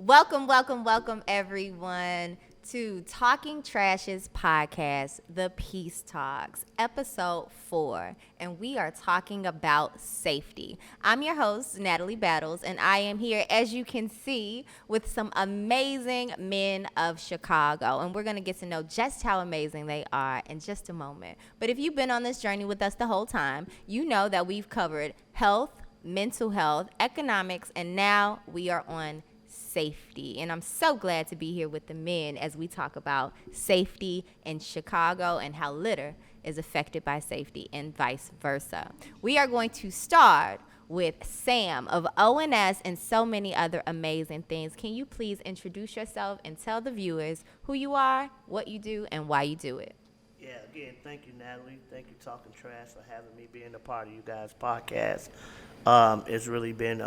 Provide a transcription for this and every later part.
Welcome, everyone, to Talking Trash's podcast, The Peace Talks, episode 4, and we are talking about safety. I'm your host, Natalie Battles, and I am here, as you can see, with some amazing men of Chicago, and we're going to get to know just how amazing they are in just a moment. But if you've been on this journey with us the whole time, you know that we've covered health, mental health, economics, and now we are on safety. And I'm so glad to be here with the men as we talk about safety in Chicago and how litter is affected by safety and vice versa. We are going to start with Sam of ONS and so many other amazing things. Can you please introduce yourself and tell the viewers who you are, what you do, and why you do it? Yeah, again, thank you, Natalie. Thank you, Talking Trash, for having me being a part of you guys' podcast. It's really been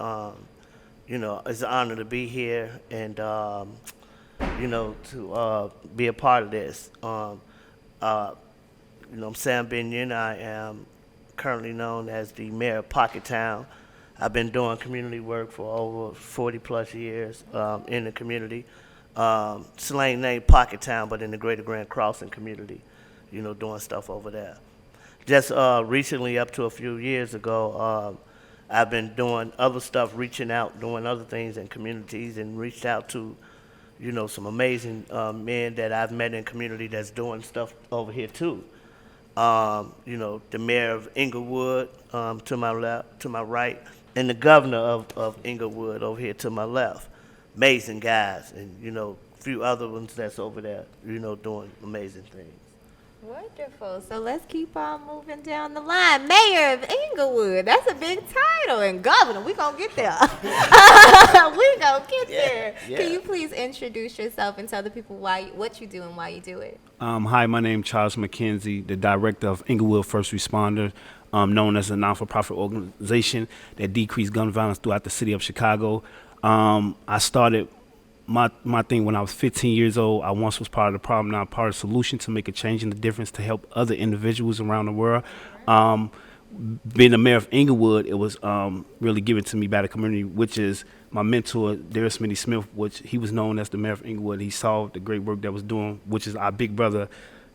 it's an honor to be here and, to be a part of this. I'm Sam Binion. I am currently known as the mayor of Pockettown. I've been doing community work for over 40 plus years in the community. Slang name Pockettown, but in the Greater Grand Crossing community, doing stuff over there. Just recently, up to a few years ago, I've been doing other stuff, reaching out, doing other things in communities, and reached out to, some amazing men that I've met in community that's doing stuff over here too. The mayor of Inglewood to my left, to my right, and the governor of Inglewood over here to my left. Amazing guys, and a few other ones that's over there, doing amazing things. Wonderful. So let's keep on moving down the line. Mayor of Inglewood. That's a big title. And governor, we're going to get there. We're going to get there. Yeah. Can you please introduce yourself and tell the people what you do and why you do it? Hi, my name is Charles Mckenzie, the director of Inglewood First Responders, known as a non-for-profit organization that decreased gun violence throughout the city of Chicago. I started my thing when I was 15 years old. I once was part of the problem, now part of the solution to make a change and the difference to help other individuals around the world. Being the mayor of Inglewood, it was really given to me by the community, which is my mentor, Darryl Smith, which he was known as the mayor of Inglewood. He saw the great work that was doing, which is our big brother,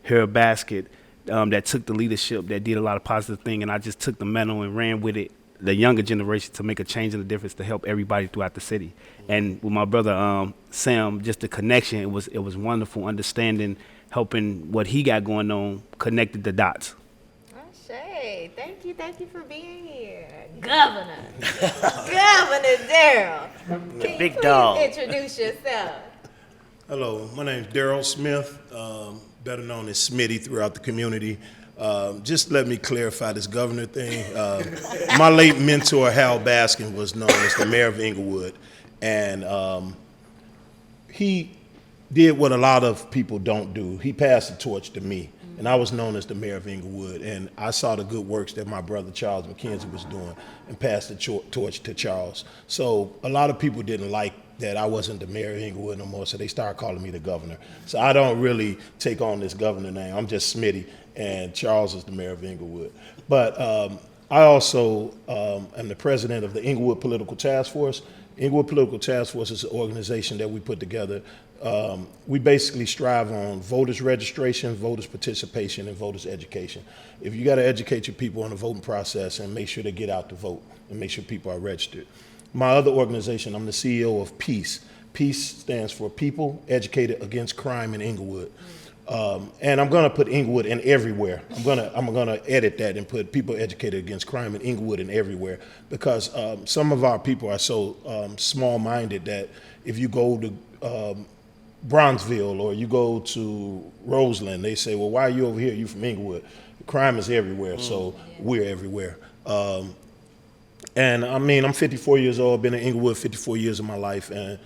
Harold Basket, that took the leadership, that did a lot of positive things, and I just took the mantle and ran with it, the younger generation, to make a change and a difference to help everybody throughout the city. And with my brother Sam, just the connection, it was wonderful, understanding, helping what he got going on, connected the dots. Shay, thank you for being here. Governor Governor Darryl. Can Big you please dog. introduce yourself? Hello, my name is Darryl Smith, better known as Smitty throughout the community. Just let me clarify this governor thing. My late mentor, Hal Baskin, was known as the mayor of Inglewood, and he did what a lot of people don't do. He passed the torch to me, and I was known as the mayor of Inglewood, and I saw the good works that my brother Charles Mckenzie was doing and passed the torch to Charles. So a lot of people didn't like that I wasn't the mayor of Inglewood no more, so they started calling me the governor. So I don't really take on this governor name. I'm just Smitty, and Charles is the mayor of Inglewood. But I also am the president of the Inglewood Political Task Force. Inglewood Political Task Force is an organization that we put together. We basically strive on voters registration, voters participation, and voters education. If you got to educate your people on the voting process and make sure they get out to vote and make sure people are registered. My other organization, I'm the CEO of Peace. Peace stands for People Educated Against Crime in Inglewood. And I'm going to put Inglewood in everywhere. I'm gonna edit that and put People Educated Against Crime in Inglewood and everywhere, because some of our people are so small-minded that if you go to Bronzeville or you go to Roseland, they say, well, why are you over here? You from Inglewood. Crime is everywhere, so we're everywhere. And I mean, I'm 54 years old, been in Inglewood 54 years of my life, and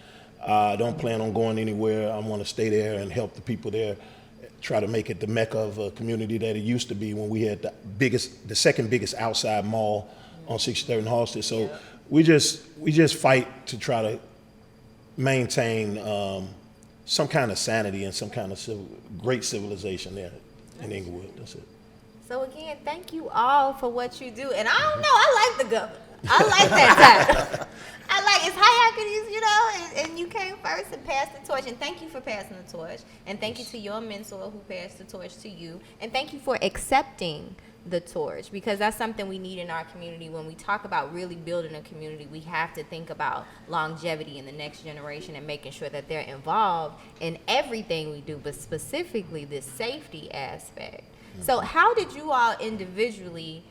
I don't plan on going anywhere. I want to stay there and help the people there, try to make it the mecca of a community that it used to be when we had the second biggest outside mall on 63rd and Halsted. So we just fight to try to maintain some kind of sanity and some kind of great civilization there in Inglewood. That's it. So again, thank you all for what you do. And I don't know, I like the governor. I like that title. I like it's hierarchies, and you came first and pass the torch. And thank you for passing the torch. And thank you to your mentor who passed the torch to you. And thank you for accepting the torch, because that's something we need in our community. When we talk about really building a community, we have to think about longevity in the next generation and making sure that they're involved in everything we do, but specifically this safety aspect. So how did you all individually,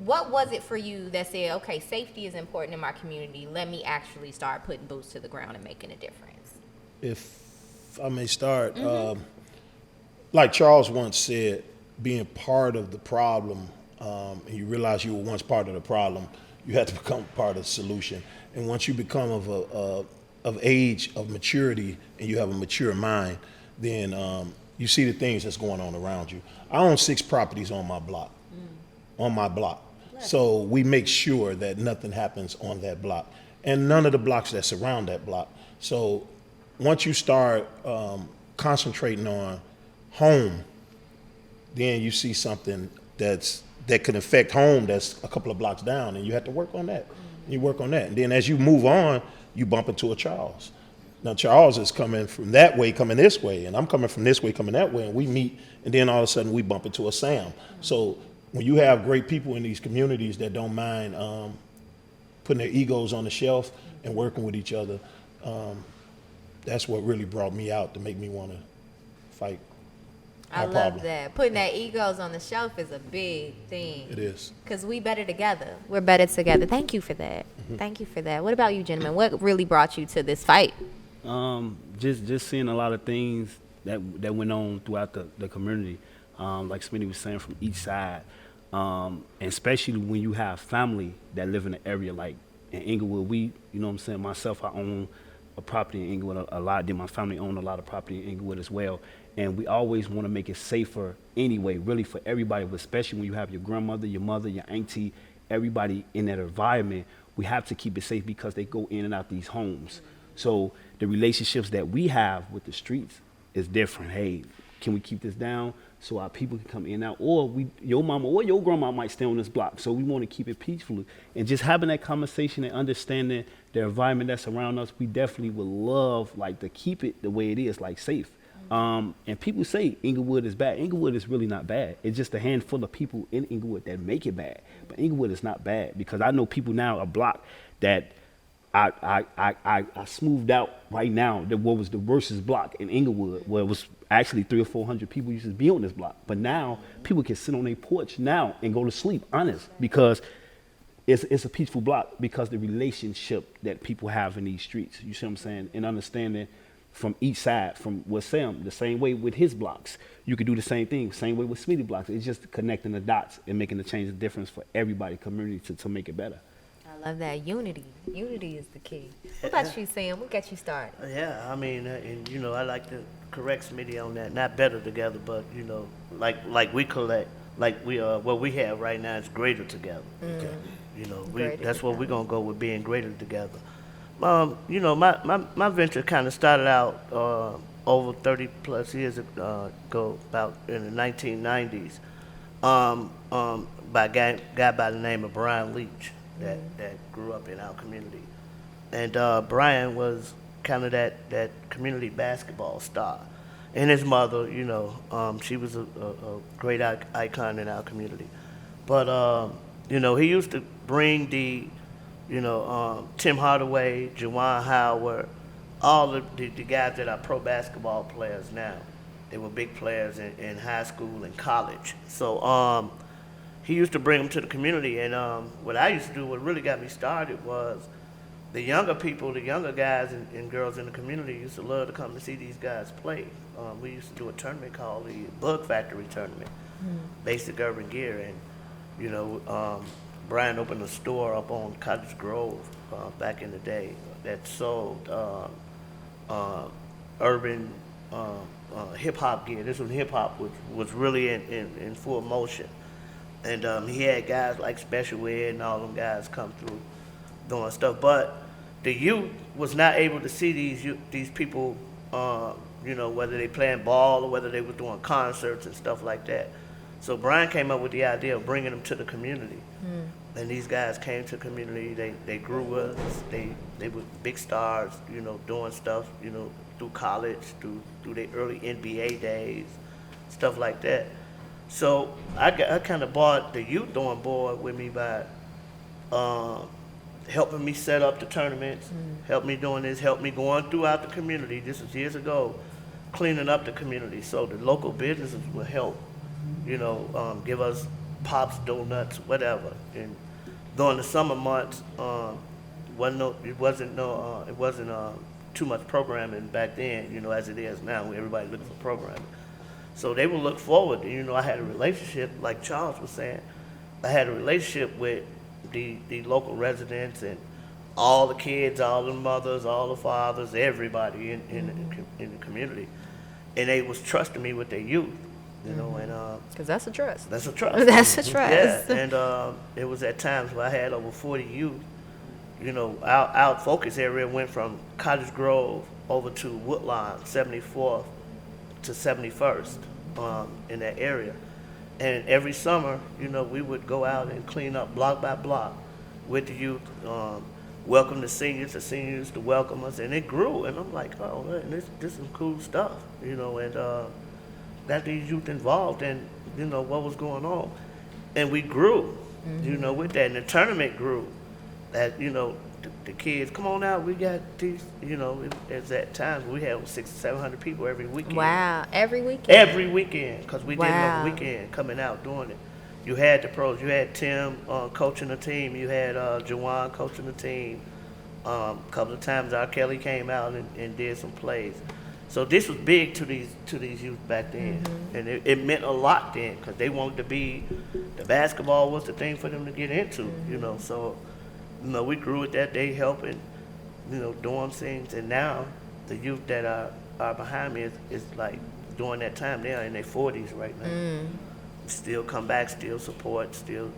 what was it for you that said, okay, safety is important in my community, let me actually start putting boots to the ground and making a difference? If I may start, like Charles once said, being part of the problem, and you realize you were once part of the problem, you have to become part of the solution. And once you become of age, of maturity, and you have a mature mind, then you see the things that's going on around you. I own 6 properties on my block, So we make sure that nothing happens on that block, and none of the blocks that surround that block. So once you start concentrating on home, then you see something that can affect home that's a couple of blocks down, and you have to work on that. You work on that, and then as you move on, you bump into a Charles. Now Charles is coming from that way, coming this way, and I'm coming from this way, coming that way, and we meet, and then all of a sudden we bump into a Sam. So when you have great people in these communities that don't mind putting their egos on the shelf and working with each other, that's what really brought me out to make me want to fight. I love that. Putting that egos on the shelf is a big thing. It is. Because we better together. We're better together. Thank you for that. Thank you for that. What about you, gentlemen? What really brought you to this fight? Just seeing a lot of things that went on throughout the community, like Smitty was saying, from each side, and especially when you have family that live in an area like in Inglewood. You know what I'm saying, myself, I own a property in Inglewood a lot. Then my family owned a lot of property in Inglewood as well. And we always want to make it safer anyway, really for everybody, but especially when you have your grandmother, your mother, your auntie, everybody in that environment. We have to keep it safe because they go in and out these homes. So the relationships that we have with the streets is different. Hey, can we keep this down so our people can come in and out? Or your mama or your grandma might stay on this block. So we want to keep it peaceful. And just having that conversation and understanding the environment that's around us, we definitely would love to keep it the way it is, like safe. And people say Inglewood is bad. Inglewood is really not bad. It's just a handful of people in Inglewood that make it bad. But Inglewood is not bad, because I know people now, a block that I smoothed out right now, that what was the worstest block in Inglewood, where it was actually 300 or 400 people used to be on this block. But now people can sit on their porch now and go to sleep, honest, because it's a peaceful block, because the relationship that people have in these streets. You see what I'm saying? And understanding from each side, from with Sam, the same way with his blocks. You could do the same thing, same way with Smitty blocks. It's just connecting the dots and making the change, the difference for everybody, community, to make it better. I love that. Unity. Unity is the key. What about you, Sam? What got you started? Yeah, I mean, and I like to correct Smitty on that. Not better together, but like we collect, what we have right now is greater together. Okay. That's what we're gonna go with, being greater together. My venture kind of started out over 30 plus years ago, about in the 1990s, by a guy by the name of Brian Leach that grew up in our community. And Brian was kind of that community basketball star. And his mother, she was a great icon in our community. But, he used to bring Tim Hardaway, Juwan Howard, all the guys that are pro basketball players now. They were big players in high school and college. So he used to bring them to the community. And what I used to do, what really got me started, was the younger people, the younger guys and girls in the community used to love to come to see these guys play. We used to do a tournament called the Bug Factory Tournament, basic urban gear. And, Brian opened a store up on Cottage Grove back in the day that sold urban hip-hop gear. This was hip-hop, which was really in full motion. And he had guys like Special Ed and all them guys come through doing stuff. But the youth was not able to see these people, whether they playing ball or whether they were doing concerts and stuff like that. So Brian came up with the idea of bringing them to the community. And these guys came to the community. They grew with us. They were big stars, doing stuff, through college, through their early NBA days, stuff like that. So I kind of brought the youth on board with me by helping me set up the tournaments, help me doing this, help me going throughout the community. This was years ago, cleaning up the community. So the local businesses would help, give us pops, donuts, whatever. And during the summer months, it wasn't too much programming back then, as it is now, where everybody looking for programming. So they would look forward. I had a relationship, like Charles was saying, I had a relationship with the local residents and all the kids, all the mothers, all the fathers, everybody in the community. And they was trusting me with their youth, and Because that's a trust. that's a trust. That's a trust. Yeah, and it was at times where I had over 40 youth. Our focus area went from Cottage Grove over to Woodlawn, 74th to 71st, in that area. And every summer, we would go out and clean up block by block with the youth, welcome the seniors to welcome us, and it grew. And I'm like, oh man, this is some cool stuff, and got these youth involved in, what was going on. And we grew, with that, and the tournament grew. That, the kids, come on out, we got these, at that time we had 600 or 700 people every weekend. Wow, every weekend? Every weekend, because we didn't Wow. have a weekend coming out doing it. You had the pros, you had Tim coaching the team, you had Jawan coaching the team. A couple of times R. Kelly came out and did some plays. So this was big to these youth back then, and it meant a lot then, because they wanted to be, the basketball was the thing for them to get into, so. We grew with that. They helping, doing things. And now the youth that are behind me is like during that time, they are in their 40s right now. Still come back, still support, still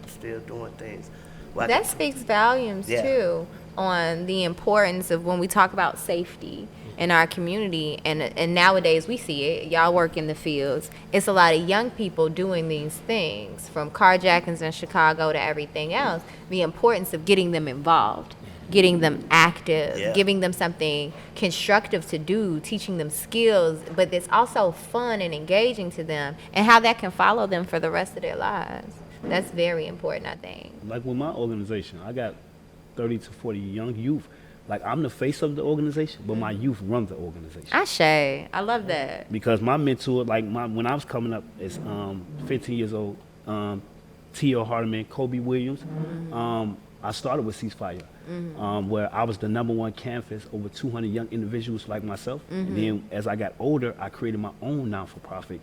doing things. Well, That speaks volumes, Yeah. too, on the importance of when we talk about safety in our community. And nowadays we see it. Y'all work in the fields. It's a lot of young people doing these things, from carjackings in Chicago to everything else. The importance of getting them involved, getting them active, Yeah. giving them something constructive to do, teaching them skills, but it's also fun and engaging to them, and how that can follow them for the rest of their lives. That's very important, I think. Like with my organization, I got 30 to 40 young youth. Like, I'm the face of the organization, but my youth run the organization. Ashe, I love that. Because my mentor, when I was coming up as 15 years old, T.O. Hardeman, Kobe Williams, I started with Ceasefire, where I was the #1 campus, over 200 young individuals like myself. And then as I got older, I created my own non-for-profit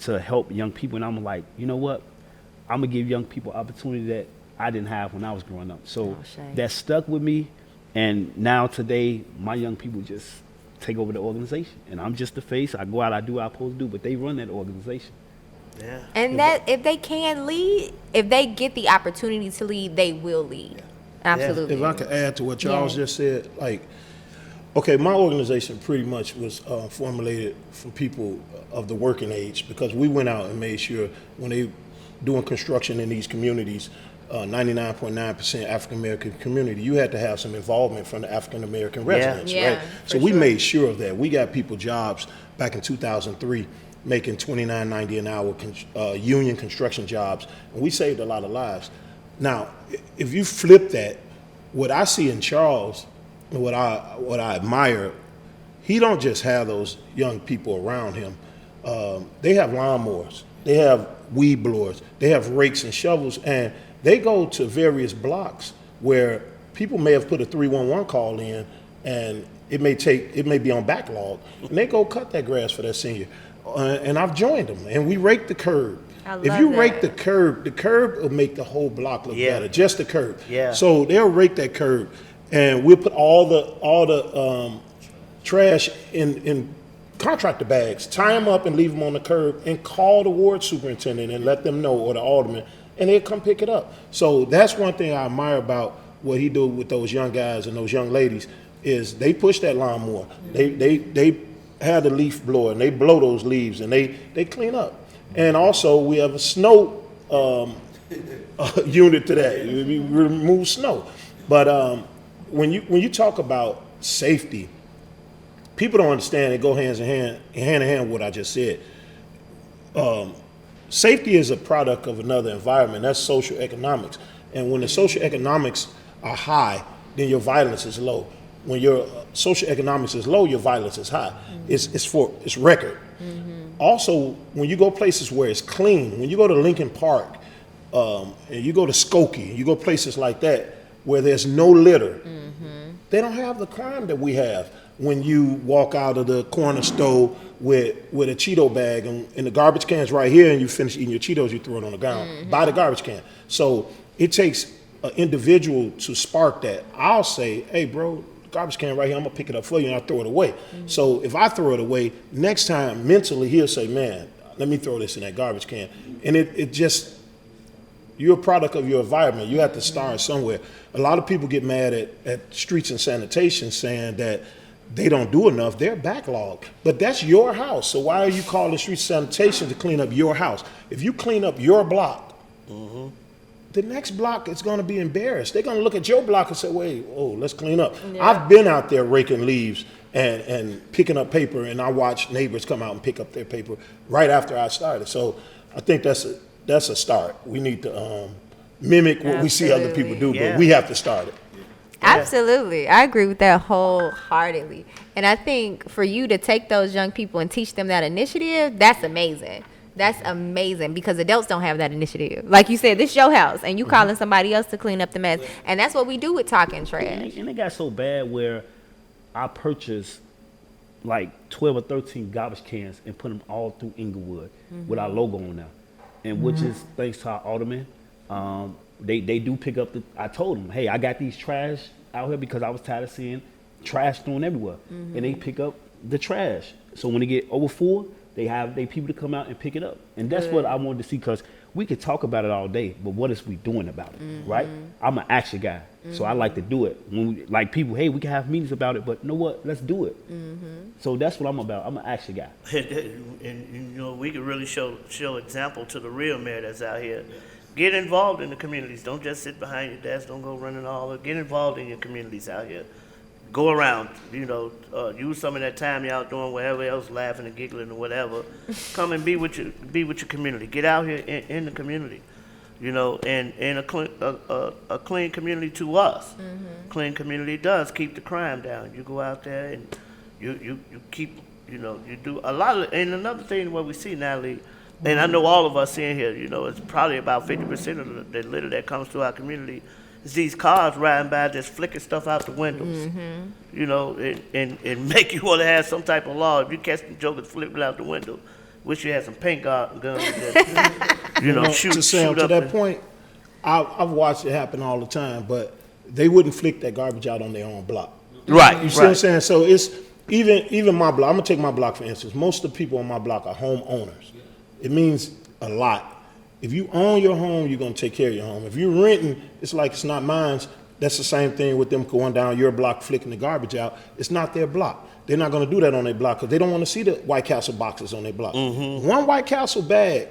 to help young people. And I'm like, you know what? I'm going to give young people opportunity that I didn't have when I was growing up. So shame. that stuck with me. And now today, my young people just take over the organization. And I'm just the face. I go out, I do what I'm supposed to do, but they run that organization. Yeah. And that if they can lead, if they get the opportunity to lead, they will lead. Absolutely. If I could add to what Charles Yeah. just said, okay, my organization pretty much was formulated from people of the working age, because we went out and made sure when they doing construction in these communities, 99.9% African American community, you had to have some involvement from the African American residents, Yeah, right? for So we sure. made sure of that. We got people jobs back in 2003, making $29.90 an hour union construction jobs, and we saved a lot of lives. Now, if you flip that, what I see in Charles, and what I admire, he don't just have those young people around him. They have lawnmowers, they have weed blowers, they have rakes and shovels, and they go to various blocks where people may have put a 311 call in, and it may be on backlog, and they go cut that grass for that senior. And I've joined them, and we rake the curb. I If love you that. rake the curb will make the whole block look Yeah. better, just the curb. Yeah. So they'll rake that curb, and we'll put all the trash in contractor bags, tie them up and leave them on the curb, and call the ward superintendent and let them know, or the alderman, and they'll come pick it up. So that's one thing I admire about what he do with those young guys and those young ladies, is they push that lawnmower. They have the leaf blower, and they blow those leaves, and they clean up. And also we have a snow unit to that. We remove snow. But when you talk about safety, people don't understand it go hand in hand with what I just said. Safety is a product of another environment. That's social economics. And when the social economics are high, then your violence is low. When your social economics is low, your violence is high. It's record. Also, when you go places where it's clean, when you go to Lincoln Park, and you go to Skokie, you go places like that where there's no litter, they don't have the crime that we have. When you walk out of the corner store with a Cheeto bag and the garbage can's right here, and you finish eating your Cheetos, you throw it on the ground by the garbage can. So it takes an individual to spark that. I'll say, hey, bro, garbage can right here, I'm gonna pick it up for you and I'll throw it away. So if I throw it away, next time mentally he'll say, man, let me throw this in that garbage can. And it just, you're a product of your environment. You have to start somewhere. A lot of people get mad at streets and sanitation saying that they don't do enough. They're backlogged. But that's your house. So why are you calling street sanitation to clean up your house? If you clean up your block, the next block is going to be embarrassed. They're going to look at your block and say, wait, let's clean up. Yeah. I've been out there raking leaves and picking up paper, and I watch neighbors come out and pick up their paper right after I started. So I think that's a start. We need to mimic what we see other people do, but we have to start it. Absolutely. I agree with that wholeheartedly. And I think for you to take those young people and teach them that initiative, that's amazing. That's amazing because adults don't have that initiative. Like you said, this is your house and you calling somebody else to clean up the mess. And that's what we do with talking trash. And it got so bad where I purchased like 12 or 13 garbage cans and put them all through Inglewood with our logo on them. And which is thanks to our alderman. They do pick up I told them, hey, I got these trash out here because I was tired of seeing trash thrown everywhere. And they pick up the trash. So when they get over full, they have people to come out and pick it up. And that's what I wanted to see, because we could talk about it all day, but what is we doing about it, right? I'm an action guy, so I like to do it. When we, like people, hey, we can have meetings about it, but you know what? Let's do it. So that's what I'm about. I'm an action guy. And you know, we can really show example to the real mayor that's out here. Get involved in the communities. Don't just sit behind your desk. Don't go running all. Get involved in your communities out here. Go around, you know, use some of that time you're out doing whatever else, laughing and giggling or whatever. Come and be with your community. Get out here in the community, you know, and a clean community to us. Clean community does keep the crime down. You go out there and you keep, you know, you do a lot of. And another thing, what we see, Natalie, and I know all of us in here, you know, it's probably about 50% of the litter that comes to our community. It's these cars riding by just flicking stuff out the windows, you know, and make you want to have some type of law. If you catch the jokers flipping out the window, wish you had some paint guns that, you know, shoot Sam, up. to that point, I've watched it happen all the time, but they wouldn't flick that garbage out on their own block. Right. You see what I'm saying? So it's even my block. I'm gonna take my block for instance. Most of the people on my block are homeowners. It means a lot. If you own your home, you're going to take care of your home. If you're renting, it's like it's not mine. That's the same thing with them going down your block, flicking the garbage out. It's not their block. They're not going to do that on their block because they don't want to see the White Castle boxes on their block. One White Castle bag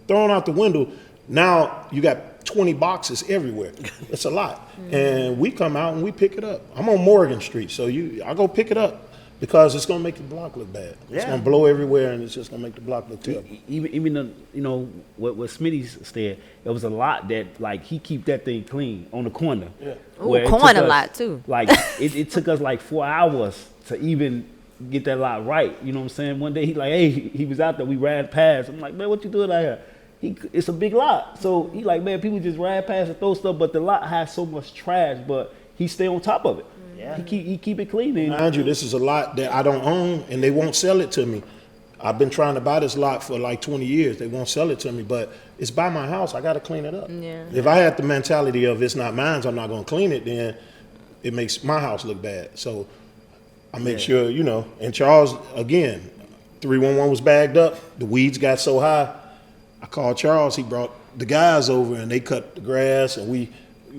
thrown out the window, now you got 20 boxes everywhere. It's a lot. And we come out and we pick it up. I'm on Morgan Street, so I go pick it up. Because it's going to make the block look bad. It's going to blow everywhere, and it's just going to make the block look terrible. Even the, you know, what Smitty said, it was a lot that, like, he keep that thing clean on the corner. Yeah. Ooh, corner lot, too. Like, it took us, like, 4 hours to even get that lot right. You know what I'm saying? One day, he was out there, we ran past. I'm like, man, what you doing out here? It's a big lot. So he like, man, people just ride past and throw stuff, but the lot has so much trash, but he stay on top of it. Yeah. He keep it clean. Mind you, this is a lot that I don't own, and they won't sell it to me. I've been trying to buy this lot for like 20 years. They won't sell it to me, but it's by my house. I got to clean it up. Yeah. If I had the mentality of it's not mine, I'm not going to clean it, then it makes my house look bad. So I make sure, you know, and Charles, again, 311 was bagged up. The weeds got so high. I called Charles. He brought the guys over, and they cut the grass, and we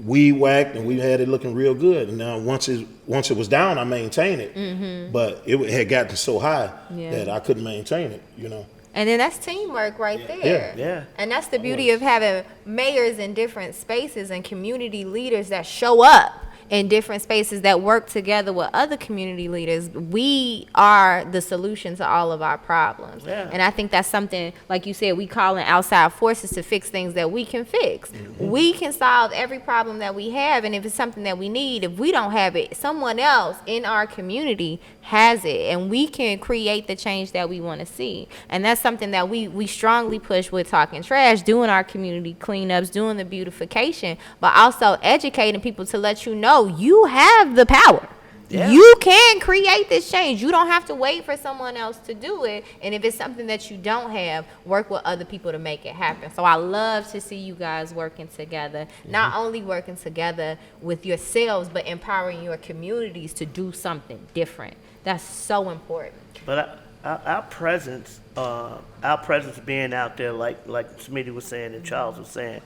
weed whacked, and we had it looking real good. And now once it was down, I maintained it. But it had gotten so high that I couldn't maintain it, you know. And then that's teamwork right there. Yeah. And that's the beauty of having mayors in different spaces and community leaders that show up in different spaces that work together with other community leaders. We are the solution to all of our problems. Yeah. And I think that's something, like you said, we call in outside forces to fix things that we can fix. We can solve every problem that we have, and if it's something that we need, if we don't have it, someone else in our community has it, and we can create the change that we want to see. And that's something that we strongly push with Talking Trash, doing our community cleanups, doing the beautification, but also educating people to let you know you have the power. Yeah. You can create this change. You don't have to wait for someone else to do it. And if it's something that you don't have, work with other people to make it happen. So I love to see you guys working together, not only working together with yourselves, but empowering your communities to do something different. That's so important. But our presence being out there, like Smitty was saying and Charles was saying,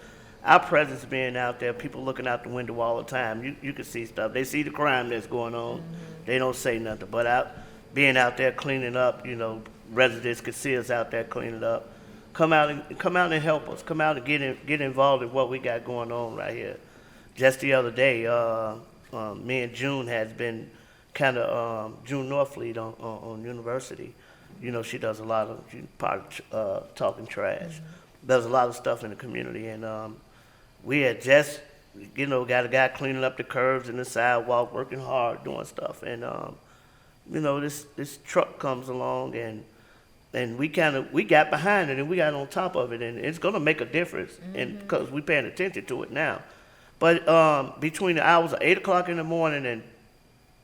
our presence being out there, people looking out the window all the time. You can see stuff. They see the crime that's going on. They don't say nothing. But being out there cleaning up, residents can see us out there cleaning up. Come out and help us. Come out and get involved in what we got going on right here. Just the other day, me and June has been kind of June Northfleet on University. She does a lot of, she's part of Talking Trash. Does a lot of stuff in the community, and we had just, got a guy cleaning up the curbs and the sidewalk, working hard, doing stuff, and this truck comes along, and we got behind it and we got on top of it, and it's gonna make a difference, and because we paying attention to it now. But between the hours of 8 o'clock in the morning and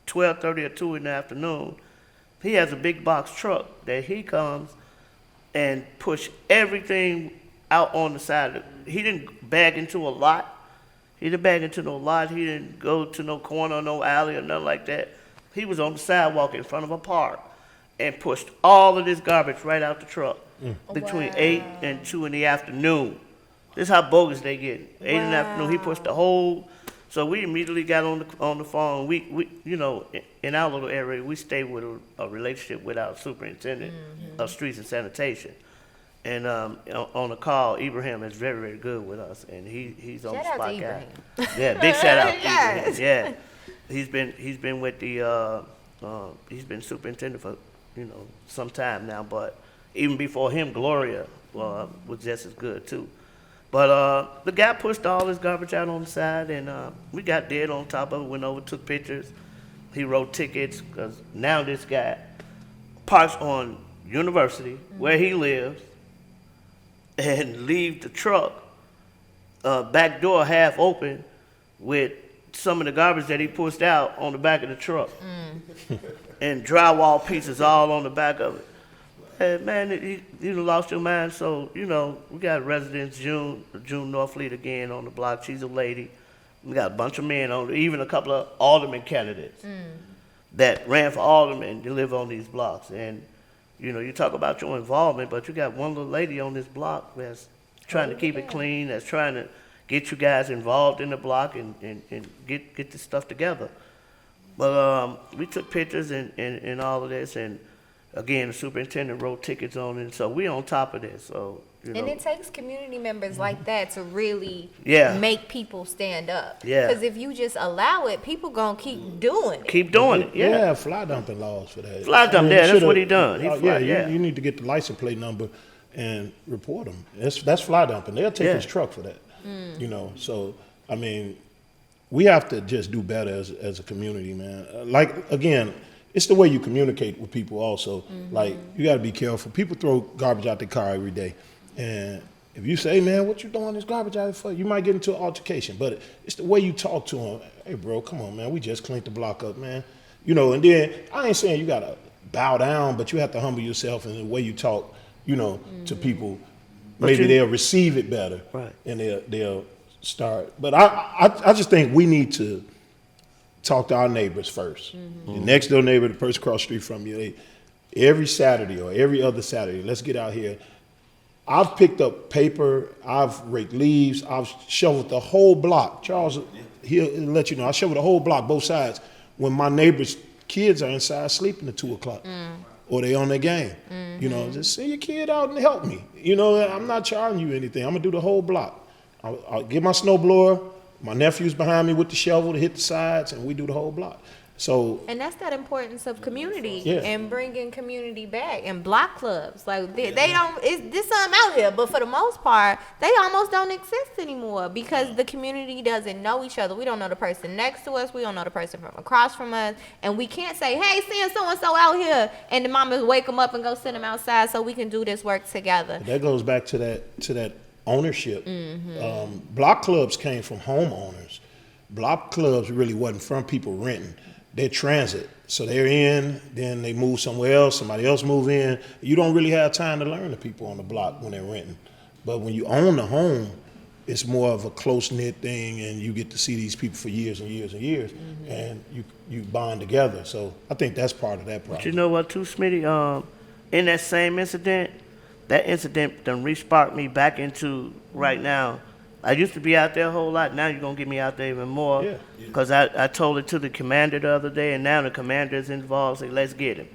12:30 or 2 in the afternoon, he has a big box truck that he comes and push everything out on the side. He didn't bag into a lot. He didn't bag into no lot. He didn't go to no corner, no alley or nothing like that. He was on the sidewalk in front of a park and pushed all of this garbage right out the truck between 8 and 2 in the afternoon. This is how bogus they get. 8 in the afternoon, he pushed the whole. So we immediately got on the phone. We in our little area, we stay with a relationship with our superintendent of streets and sanitation. And on the call, Ibrahim is very, very good with us, and he's on the spot guy. Yeah, big shout out to Ibrahim. Yeah, he's been with the he's been superintendent for some time now, but even before him, Gloria was just as good too. But the guy pushed all his garbage out on the side, and we got dead on top of it, went over, took pictures. He wrote tickets, because now this guy parks on University, where he lives, and leave the truck back door half open with some of the garbage that he pushed out on the back of the truck. And drywall pieces all on the back of it. Hey, man, you lost your mind. So, we got residents, June Northfleet again on the block. She's a lady. We got a bunch of men on it, even a couple of alderman candidates that ran for alderman to live on these blocks. And, you talk about your involvement, but you got one little lady on this block that's trying to keep it clean, that's trying to get you guys involved in the block and get this stuff together. But we took pictures and all of this, and again, the superintendent wrote tickets on it, so we on top of this. So and it takes community members like that to really make people stand up. Yeah. Because if you just allow it, people gonna keep doing it. Keep doing it. Yeah. Yeah, fly dumping laws for that. Fly dump. That's what he done. You need to get the license plate number and report him. That's fly dumping. They'll take his truck for that. So I mean, we have to just do better as a community, man. Like, again, it's the way you communicate with people also. Like, you got to be careful. People throw garbage out their car every day. And if you say, man, what you throwing this garbage out for? You might get into an altercation. But it's the way you talk to them. Hey, bro, come on, man. We just cleaned the block up, man. And then I ain't saying you got to bow down, but you have to humble yourself in the way you talk, to people. Maybe they'll receive it better. Right. And they'll start. But I just think we need to talk to our neighbors first. Your next door neighbor, the person across the street from you, every Saturday or every other Saturday, let's get out here. I've picked up paper, I've raked leaves, I've shoveled the whole block. Charles, he'll let you know, I shoveled the whole block, both sides, when my neighbors' kids are inside sleeping at 2 o'clock or they on their game. You know, just send your kid out and help me. You know, I'm not charging you anything. I'm gonna do the whole block. I'll get my snow blower. My nephew's behind me with the shovel to hit the sides, and we do the whole block. So, and that's that importance of community Yeah. and bringing community back and block clubs. Like they don't. There's something out here, but for the most part, they almost don't exist anymore because the community doesn't know each other. We don't know the person next to us. We don't know the person from across from us, and we can't say, "Hey, send so and so out here," and the mamas wake them up and go send them outside so we can do this work together. that goes back to that ownership. Block clubs came from homeowners. Block clubs really wasn't from people renting. They're transit. So they're in, then they move somewhere else, somebody else move in. You don't really have time to learn the people on the block when they're renting. But when you own the home, it's more of a close-knit thing, and you get to see these people for years and years and years, and you bond together. So I think that's part of that problem. But you know what, too, Smitty? In that same incident, that incident done re-sparked me back into right now. I used to be out there a whole lot. Now you're going to get me out there even more. Yeah. Because I told it to the commander the other day, and now the commander is involved. Say, let's get him.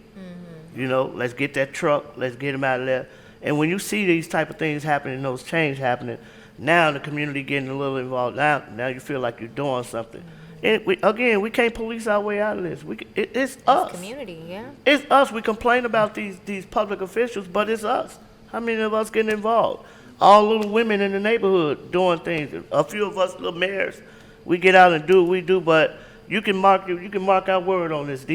You know, let's get that truck. Let's get him out of there. And when you see these type of things happening, those change happening, now the community getting a little involved. Now you feel like you're doing something. And we can't police our way out of this. It's us. Community, yeah. It's us. We complain about these public officials, but it's us. How many of us getting involved? All little women in the neighborhood doing things. A few of us little mayors, we get out and do what we do. But you can mark our word on this.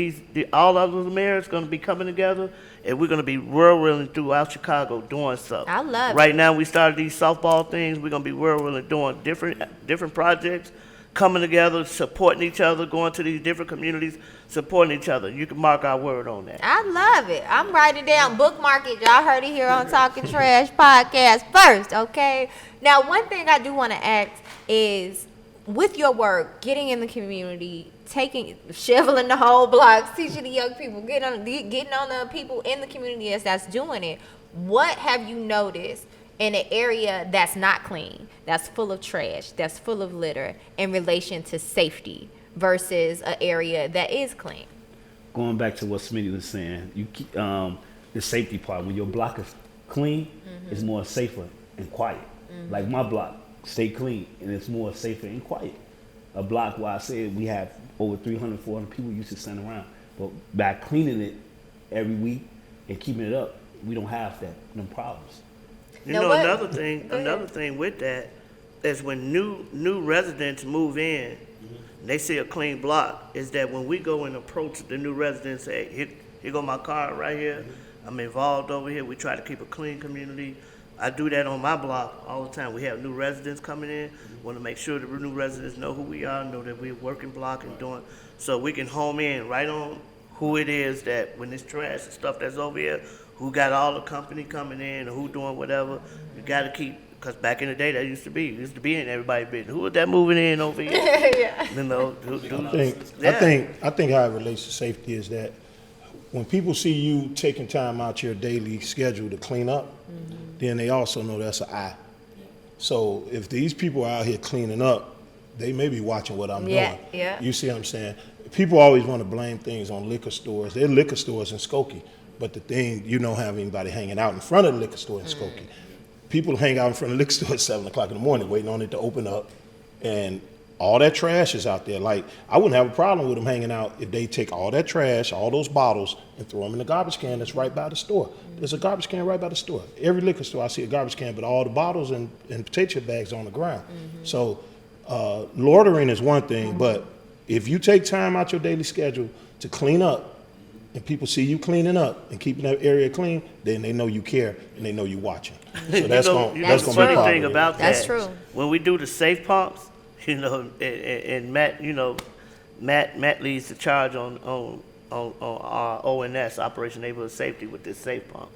All our little mayors going to be coming together, and we're going to be whirling throughout Chicago doing stuff. I love it. Right now, we started these softball things. We're going to be whirling doing different projects, coming together, supporting each other, going to these different communities, supporting each other. You can mark our word on that. I love it. I'm writing it down. Bookmark it. Y'all heard it here on Talking Trash Podcast first, okay? Now, one thing I do want to ask is, with your work, getting in the community, shoveling the whole blocks, teaching the young people, getting on the people in the community that's doing it, what have you noticed in an area that's not clean, that's full of trash, that's full of litter, in relation to safety versus an area that is clean? Going back to what Smitty was saying, you keep, the safety part, when your block is clean, it's more safer and quiet. Like my block, stay clean, and it's more safer and quiet. A block where I said we have over 300, 400 people used to stand around. But by cleaning it every week and keeping it up, we don't have them problems. You Now know, what- another thing with that is when new residents move in, and they see a clean block, is that when we go and approach the new residents, say, here go my car right here, I'm involved over here, we try to keep a clean community. I do that on my block all the time. We have new residents coming in, want to make sure the new residents know who we are, know that we're working block and doing, so we can home in right on who it is that when this trash and stuff that's over here, who got all the company coming in, or who doing whatever. You got to keep, because back in the day, that used to be in everybody's business. Who was that moving in over here? Yeah. You know, I think how it relates to safety is that when people see you taking time out your daily schedule to clean up, then they also know that's an eye. So if these people are out here cleaning up, they may be watching what I'm doing. Yeah. You see what I'm saying? People always want to blame things on liquor stores. There are liquor stores in Skokie, but the thing, you don't have anybody hanging out in front of the liquor store in Skokie. People hang out in front of the liquor store at 7 o'clock in the morning waiting on it to open up, and all that trash is out there. Like, I wouldn't have a problem with them hanging out if they take all that trash, all those bottles, and throw them in the garbage can that's right by the store. There's a garbage can right by the store. Every liquor store, I see a garbage can, but all the bottles and potato chip bags on the ground. So loitering is one thing, but if you take time out your daily schedule to clean up, and people see you cleaning up and keeping that area clean, then they know you care and they know you watching. So that's going to be the funny part thing of it. about That's that. true. When we do the safe pumps, you know, and Matt, you know, Matt leads the charge on our ONS, Operation Neighborhood Safety, with this safe pump.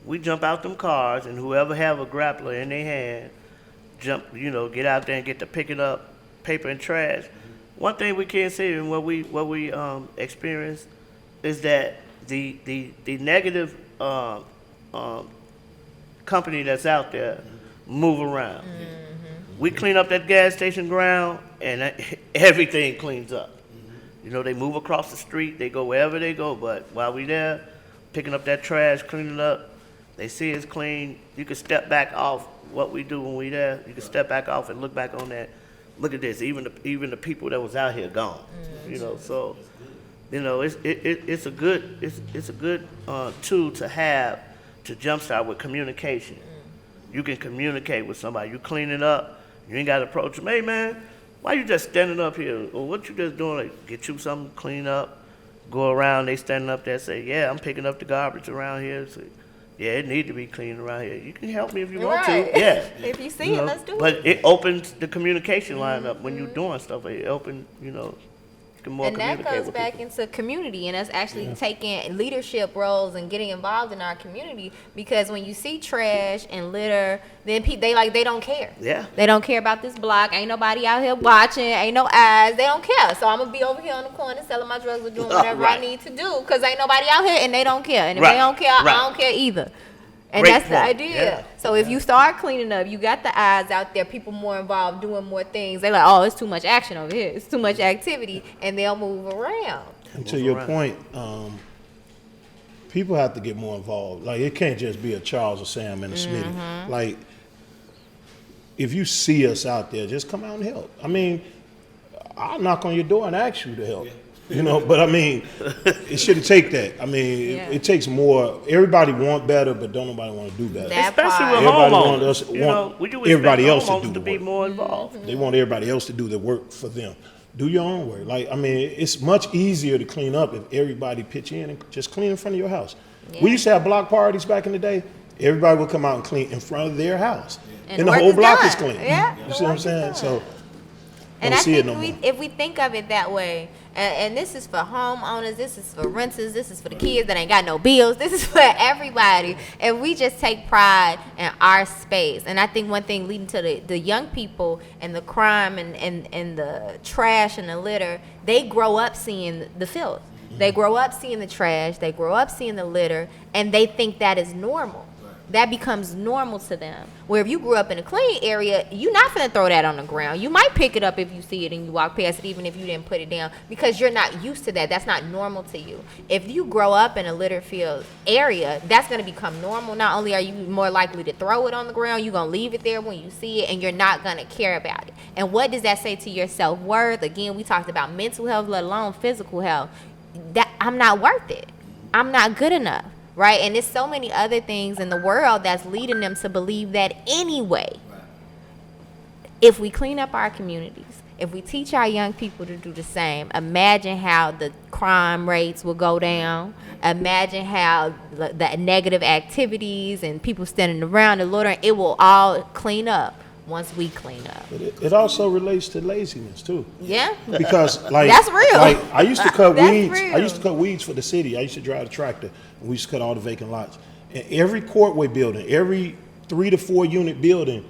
We jump out them cars, and whoever have a grappler in their hand, get out there and get to picking up paper and trash. One thing we can't say, and what we experience, is that the negative company that's out there move around. We clean up that gas station ground, and everything cleans up. You know, they move across the street, they go wherever they go, but while we there, picking up that trash, cleaning it up. They see it's clean. You can step back off what we do when we there. You can step back off and look back on that. Look at this. Even the people that was out here gone. You know, so you know it's a good tool to have to jumpstart with communication. You can communicate with somebody. You clean it up. You ain't got to approach them. Hey man, why you just standing up here? Or what you just doing? Like, get you something, clean up, go around. They standing up there, say, yeah, I'm picking up the garbage around here. Say, yeah, it need to be clean around here. You can help me if you want to. Yeah. If you see it, let's do it. But it opens the communication line up when you're doing stuff. It opens, you can more and communicate that goes with back people. into community and us actually taking leadership roles and getting involved in our community, because when you see trash and litter, then they don't care. Yeah. They don't care about this block. Ain't nobody out here watching. Ain't no eyes. They don't care. So I'm gonna be over here on the corner selling my drugs or doing whatever I need to do, because ain't nobody out here and they don't care. And if they don't care, I don't care either. And Great that's the point. idea. Yeah. So if you start cleaning up, you got the eyes out there, people more involved, doing more things. They like, oh, it's too much action over here. It's too much activity, and they'll move around. And to your point, people have to get more involved. Like, it can't just be a Charles or Sam and a Smitty. Like, if you see us out there, just come out and help. I mean, I'll knock on your door and ask you to help. But I mean, it shouldn't take that. I mean, it takes more. Everybody want better, but don't nobody want to do better. Especially with Everybody homeowners. want everybody else to do to the be work. more involved. They want everybody else to do the work for them. Do your own work. Like, I mean, it's much easier to clean up if everybody pitch in and just clean in front of your house. We used to have block parties back in the day. Everybody would come out and clean in front of their house. And the whole block is clean. Yeah, you see what I'm saying? So, and don't I see it think no more. if we think of it that way, and this is for homeowners, this is for renters, this is for the kids that ain't got no bills, this is for everybody, and we just take pride in our space. And I think one thing leading to the young people and the crime and the trash and the litter, they grow up seeing the filth. They grow up seeing the trash, they grow up seeing the litter, and they think that is normal. That becomes normal to them. Where if you grew up in a clean area, you're not finna throw that on the ground. You might pick it up if you see it and you walk past it, even if you didn't put it down, because you're not used to that. That's not normal to you. If you grow up in a litter field area, that's gonna become normal. Not only are you more likely to throw it on the ground, you're gonna leave it there when you see it, and you're not gonna care about it. And what does that say to your self-worth? Again, we talked about mental health, let alone physical health. That I'm not worth it. I'm not good enough. Right? And there's so many other things in the world that's leading them to believe that anyway. If we clean up our communities, if we teach our young people to do the same, imagine how the crime rates will go down. Imagine how the negative activities and people standing around and loitering, it will all clean up once we clean up. But it also relates to laziness too. Yeah. Because like That's real. Like I used to cut That's weeds. real. I used to cut weeds for the city. I used to drive a tractor and we used to cut all the vacant lots. And every courtway building, every 3 to 4 unit building,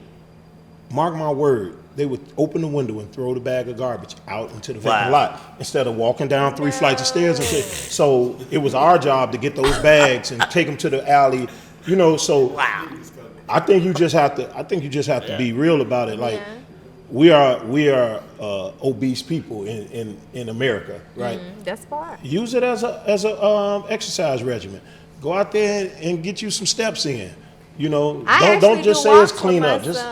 mark my word, they would open the window and throw the bag of garbage out into the vacant lot instead of walking down 3 flights of stairs. So it was our job to get those bags and take them to the alley. So I think you just have to be real about it. Like we are obese people in America, right? That's fine. Use it as a exercise regimen. Go out there and get you some steps in. Don't just say it's clean up. Just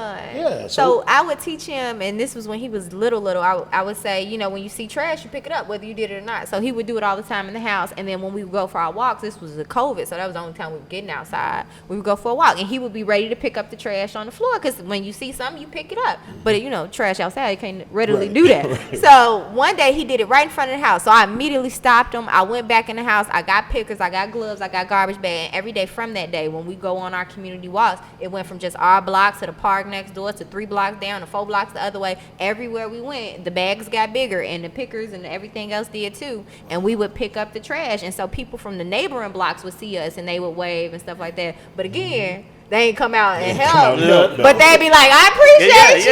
So I would teach him, and this was when he was little. I would say, when you see trash, you pick it up, whether you did it or not. So he would do it all the time in the house. And then when we would go for our walks, this was the COVID, so that was the only time we were getting outside. We would go for a walk, and he would be ready to pick up the trash on the floor, because when you see something, you pick it up. But trash outside, you can't readily do that. So one day he did it right in front of the house. So I immediately stopped him. I went back in the house. I got pickers, I got gloves, I got garbage bag. And every day from that day, when we go on our community walks, it went from just our block to the park next door to 3 blocks down to 4 blocks the other way. Everywhere we went, the bags got bigger, and the pickers and everything else did too. And we would pick up the trash, and so people from the neighboring blocks would see us and they would wave and stuff like that. But again, they ain't come out and help. No. But they'd be like, I appreciate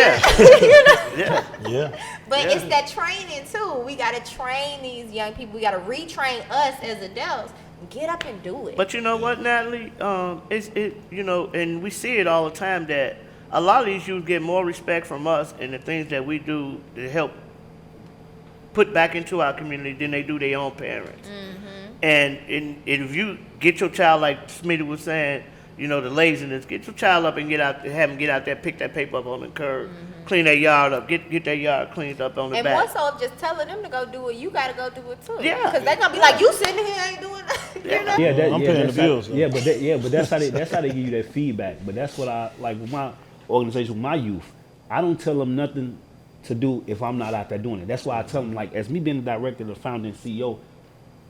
you. But it's that training too. We gotta train these young people. We gotta retrain us as adults. Get up and do it. But you know what, Natalie? And we see it all the time that a lot of these youth get more respect from us and the things that we do to help put back into our community than they do their own parents. And if you get your child, like Smitty was saying, you know, the laziness, get your child up and have him get out there, pick that paper up on the curb, clean their yard up, get their yard cleaned up on the and back. more so, just telling them to go do it, you got to go do it too. Yeah. Because they're going to be like, you sitting here ain't doing nothing. You know? Yeah, I'm paying the bills. Yeah, but that's how they give you that feedback. But that's what I like with my organization, with my youth. I don't tell them nothing to do if I'm not out there doing it. That's why I tell them, like, as me being the director, the founder, and CEO,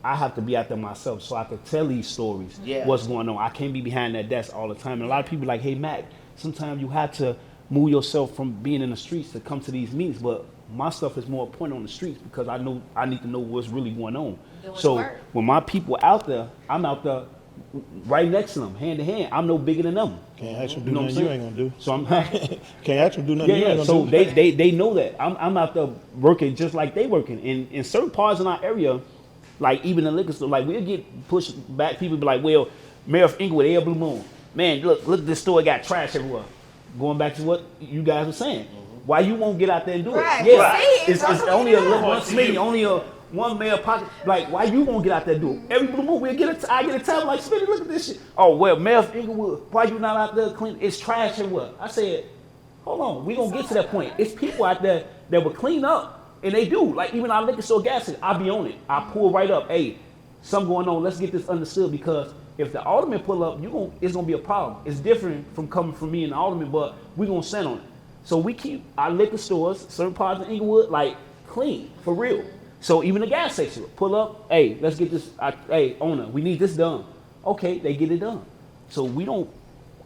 I have to be out there myself so I can tell these stories, what's going on. I can't be behind that desk all the time. And a lot of people are like, hey, Mac, sometimes you have to move yourself from being in the streets to come to these meetings. But my stuff is more important on the streets because I know I need to know what's really going on. So when my people are out there, I'm out there right next to them, hand to hand. I'm no bigger than them. Can't ask them do nothing you ain't gonna do. So I'm Can't ask them do nothing you ain't gonna so do. they know that. I'm out there working just like they working. In certain parts in our area, like even the liquor store, like we'll get pushed back. People be like, well, Mayor of Inglewood, Air Blue Moon. Man, look at this store, got trash everywhere. Going back to what you guys were saying. Why you won't get out there and do it? Right. Yeah, Right. it's only a little one Smitty, only a one mayor pocket. Like, why you won't get out there and do it? Every blue moon, I get a tab like, Smitty, look at this shit. Oh, well, Mayor of Inglewood, why you not out there clean? It's trash and what? I said, hold on, we gonna get to that point. It's people out there that will clean up. And they do. Like, even our liquor store gas station, I be on it. I pull right up. Hey, something going on. Let's get this understood because if the alderman pull up, it's going to be a problem. It's different from coming from me and the alderman, but we're going to stand on it. So we keep our liquor stores, certain parts of Inglewood, like, clean, for real. So even the gas station, pull up. Hey, let's get this. Hey, owner, we need this done. Okay, they get it done. So we don't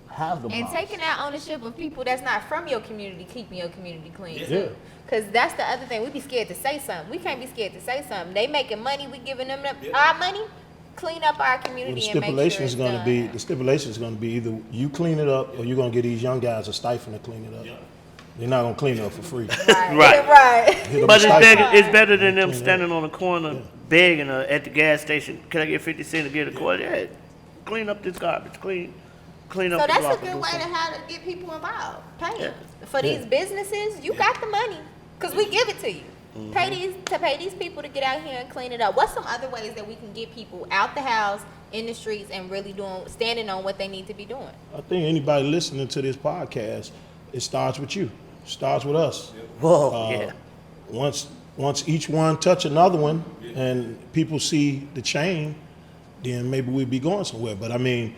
have the And problems. taking that ownership of people that's not from your community, keeping your community clean. Yeah. Because that's the other thing. We be scared to say something. We can't be scared to say something. They making money. We giving them our money. Clean up our Well, community the and make sure stipulation it's is going done. to be either you clean it up or you're going to get these young guys a stipend to clean it up. They're not going to clean it up for free. Right. Right. Hit 'em But a stipend. it's better than them Clean it standing on the corner begging at the gas station. Can I get 50 cents to get a quarter? Yeah, clean up this garbage. Clean up So the that's block a good and do way to something. how to get people involved. Pay Yeah. for these businesses. You got the money because we give it to you. Pay these people to get out here and clean it up. What's some other ways that we can get people out the house, in the streets, and really standing on what they need to be doing? I think anybody listening to this podcast, it starts with you. It starts with us. Whoa, yeah. Once each one touch another one and people see the chain, then maybe we'd be going somewhere. But I mean,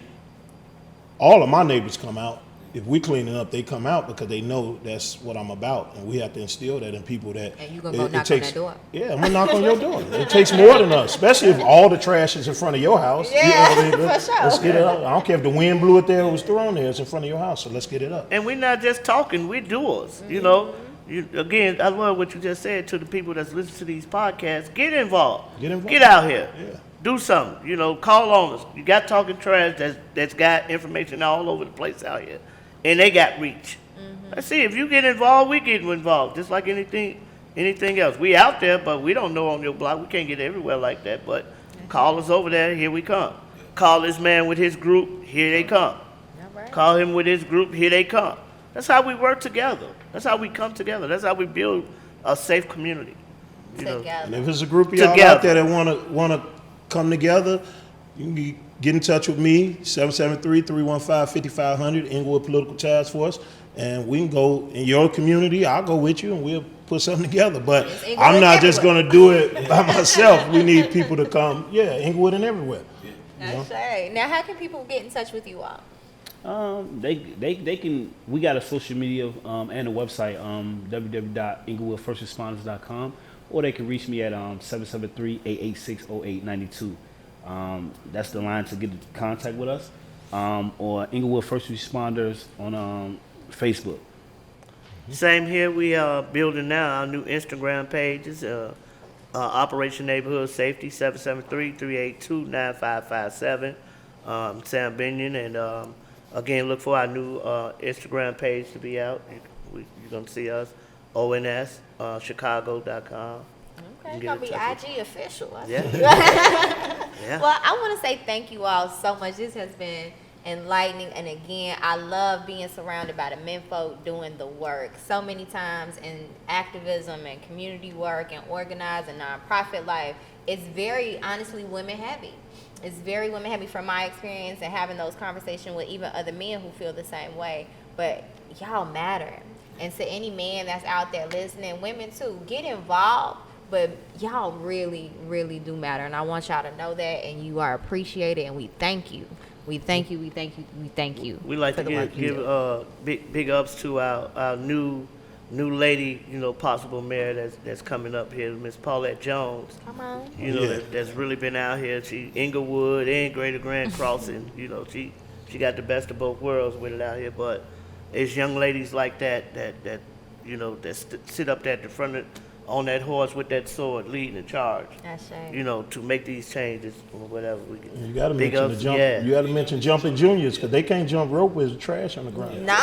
all of my neighbors come out. If we cleaning up, they come out because they know that's what I'm about, and we have to instill that in people. That And you gonna go knock on that door? Yeah, I'm gonna knock on your door. It takes more than us, especially if all the trash is in front of your house. Yeah, what I mean? for sure. Let's get it up. I don't care if the wind blew it there or was thrown there. It's in front of your house, so let's get it up. And we're not just talking, we're doers, you know. Again, I love what you just said to the people that's listening to these podcasts. Get involved. Get involved. Get out here. Yeah. Do something. You know, call on us. You got Talking Trash that's got information all over the place out here. And they got reach. Let's see, if you get involved, we get involved. Just like anything else. We out there, but we don't know on your block. We can't get everywhere like that. But call us over there, here we come. Call this man with his group, here they come. Right. Call him with his group, here they come. That's how we work together. That's how we come together. That's how we build a safe community. You know? And Together. if it's a group of y'all Together. out there that wanna come together, you can get in touch with me, 773-315-5500, Inglewood Political Task Force, and we can go in your community. I'll go with you, and we'll put something together. But Inglewood I'm not just everywhere. gonna do it by myself. We need people to come. Yeah, Inglewood and everywhere. That's right. Now, how can people get in touch with you all? They can. We got a social media and a website, www.inglewoodfirstresponders.com, or they can reach me at 773-886-0892. That's the line to get in contact with us, or Inglewood First Responders on Facebook. Same here. We are building now our new Instagram pages. Operation Neighborhood Safety, 773-382-9557. Sam Binion, and again, look for our new Instagram page to be out. You're going to see us, ONS, Chicago.com. Okay, it's Get gonna in be touch IG official. Yeah. Yeah. Well, I want to say thank you all so much. This has been enlightening, and again, I love being surrounded by the menfolk doing the work. So many times in activism and community work and organizing nonprofit life, it's very honestly women heavy. It's very women heavy from my experience and having those conversations with even other men who feel the same way. But y'all matter. And to any man that's out there listening, women too, get involved. But y'all really, really do matter. And I want y'all to know that. And you are appreciated. And we thank you. We thank you. We thank you. We thank you. We like to give big ups to our new lady, possible mayor that's coming up here, Miss Paulette Jones. Come on. That's really been out here. She Inglewood and Greater Grand Crossing. She got the best of both worlds with it out here. But it's young ladies like that sit up there at the front on that horse with that sword, leading the charge. That's right. To make these changes or whatever. You got to mention the jump. Yeah. You got to mention jumping juniors because they can't jump rope with trash on the ground. No,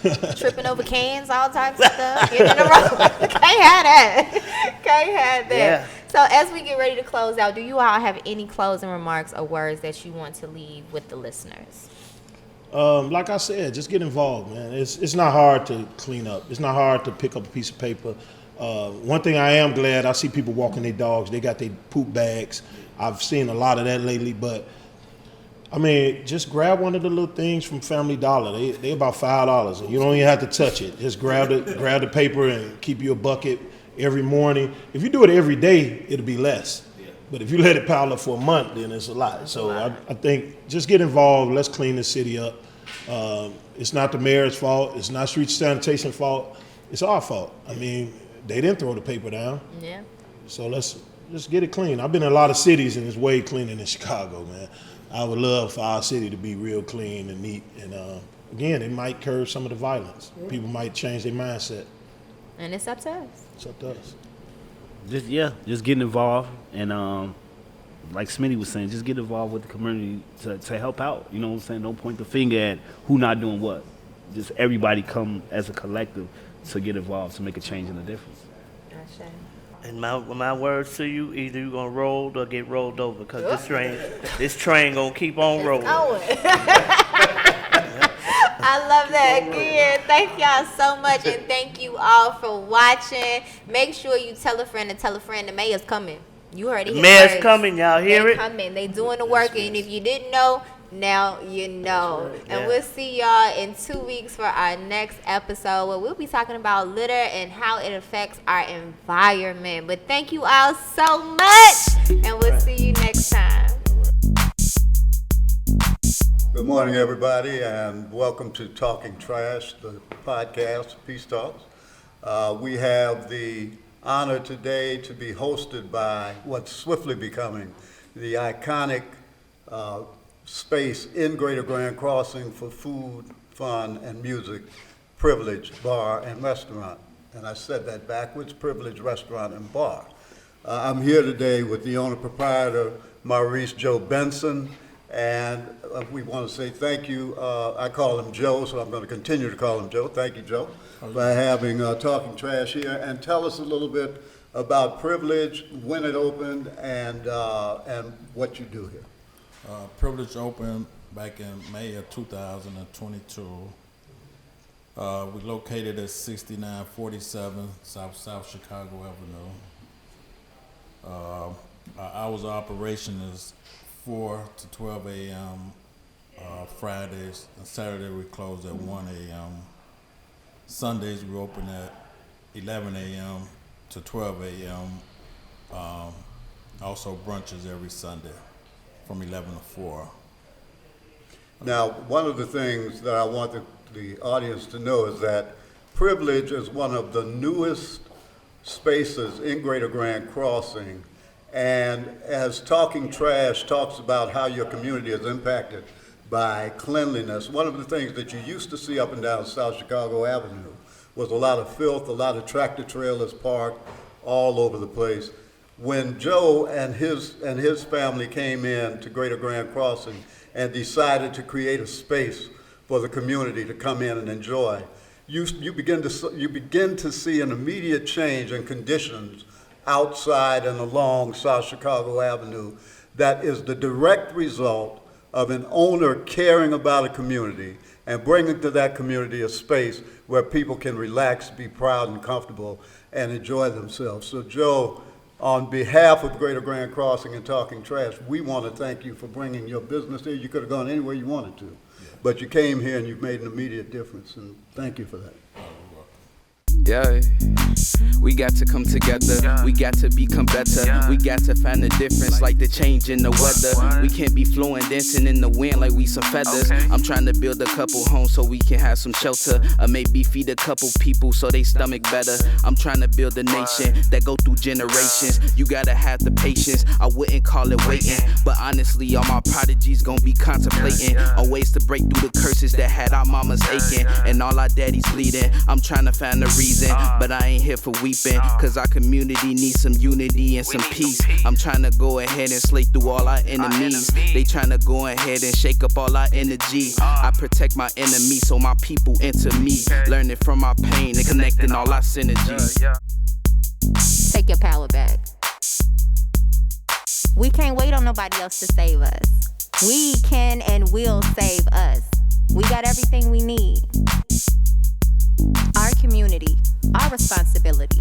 that's right. Tripping over cans, all types of stuff. Getting in the rope. Can't have that. Can't have that. Yeah. So as we get ready to close out, do you all have any closing remarks or words that you want to leave with the listeners? Like I said, just get involved, man. It's not hard to clean up. It's not hard to pick up a piece of paper. One thing I am glad, I see people walking their dogs. They got their poop bags. I've seen a lot of that lately, but I mean, just grab one of the little things from Family Dollar. They about $5, and you don't even have to touch it. Just grab the paper and keep you a bucket every morning. If you do it every day, it'll be less. Yeah. But if you let it pile up for a month, then it's a lot. So I think just get involved. Let's clean the city up. It's not the mayor's fault. It's not street sanitation fault. It's our fault. I mean, they didn't throw the paper down. Yeah. So let's just get it clean. I've been in a lot of cities and it's way cleaner than Chicago, man. I would love for our city to be real clean and neat. And again, it might curb some of the violence. Yeah. People might change their mindset. And it's up to us. It's up to us. Just getting involved and like Smitty was saying, just get involved with the community to help out. You know what I'm saying? Don't point the finger at who not doing what. Just everybody come as a collective to get involved to make a change and a difference. Gotcha. And my words to you, either you're gonna roll or get rolled over, because this train gonna keep on rolling. I love that. Again, thank y'all so much, and thank you all for watching. Make sure you tell a friend the mayor's coming. You heard it. The mayor's coming, y'all hear it? They're coming. They doing the work, and if you didn't know, now you know. Right. And we'll see y'all in 2 weeks for our next episode where we'll be talking about litter and how it affects our environment. But thank you all so much, and we'll see you next time. Good morning, everybody, and welcome to Talking Trash, the podcast, Peace Talks. We have the honor today to be hosted by what's swiftly becoming the iconic space in Greater Grand Crossing for food, fun, and music, Privilege Bar and Restaurant. And I said that backwards, Privilege Restaurant and Bar. I'm here today with the owner-proprietor, Maurice Joe Benson, and we want to say thank you. I call him Joe, so I'm going to continue to call him Joe. Thank you, Joe, for having Talking Trash here. And tell us a little bit about Privilege, when it opened, and what you do here. Privilege opened back in May of 2022. We located at 6947 South Chicago Avenue. Our hours of operation is 4 to 12 a.m. Fridays, and Saturday we close at 1 a.m. Sundays we open at 11 a.m. to 12 a.m. Also brunches every Sunday from 11 to 4. Now, one of the things that I want the audience to know is that Privilege is one of the newest spaces in Greater Grand Crossing. And as Talking Trash talks about how your community is impacted by cleanliness, one of the things that you used to see up and down South Chicago Avenue was a lot of filth, a lot of tractor trailers parked all over the place. When Joe and his family came in to Greater Grand Crossing and decided to create a space for the community to come in and enjoy, you begin to see an immediate change in conditions outside and along South Chicago Avenue that is the direct result of an owner caring about a community and bringing to that community a space where people can relax, be proud and comfortable, and enjoy themselves. So Joe, On behalf of Greater Grand Crossing and Talking Trash, we want to thank you for bringing your business here. You could have gone anywhere you wanted to, but you came here and you've made an immediate difference, and thank you for that. Yeah, we got to come together, we got to become better, we got to find the difference like the change in the weather. We can't be flowing, dancing in the wind like we some feathers. I'm trying to build a couple homes so we can have some shelter, or maybe feed a couple people so they stomach better. I'm trying to build a nation that go through generations. You gotta have the patience, I wouldn't call it waiting, but honestly all my prodigies gon' be contemplating on ways to break through the curses that had our mamas aching and all our daddies bleeding. I'm trying to find a reason, but I ain't here for weeping, cause our community needs some unity and some peace. I'm trying to go ahead and slay through all our enemies. They trying to go ahead and shake up all our energy. I protect my enemies so my people enter me, learning from our pain and connecting all our synergies. Take your power back. We can't wait on nobody else to save us. We can and will save us. We got everything we need. Our community, our responsibility.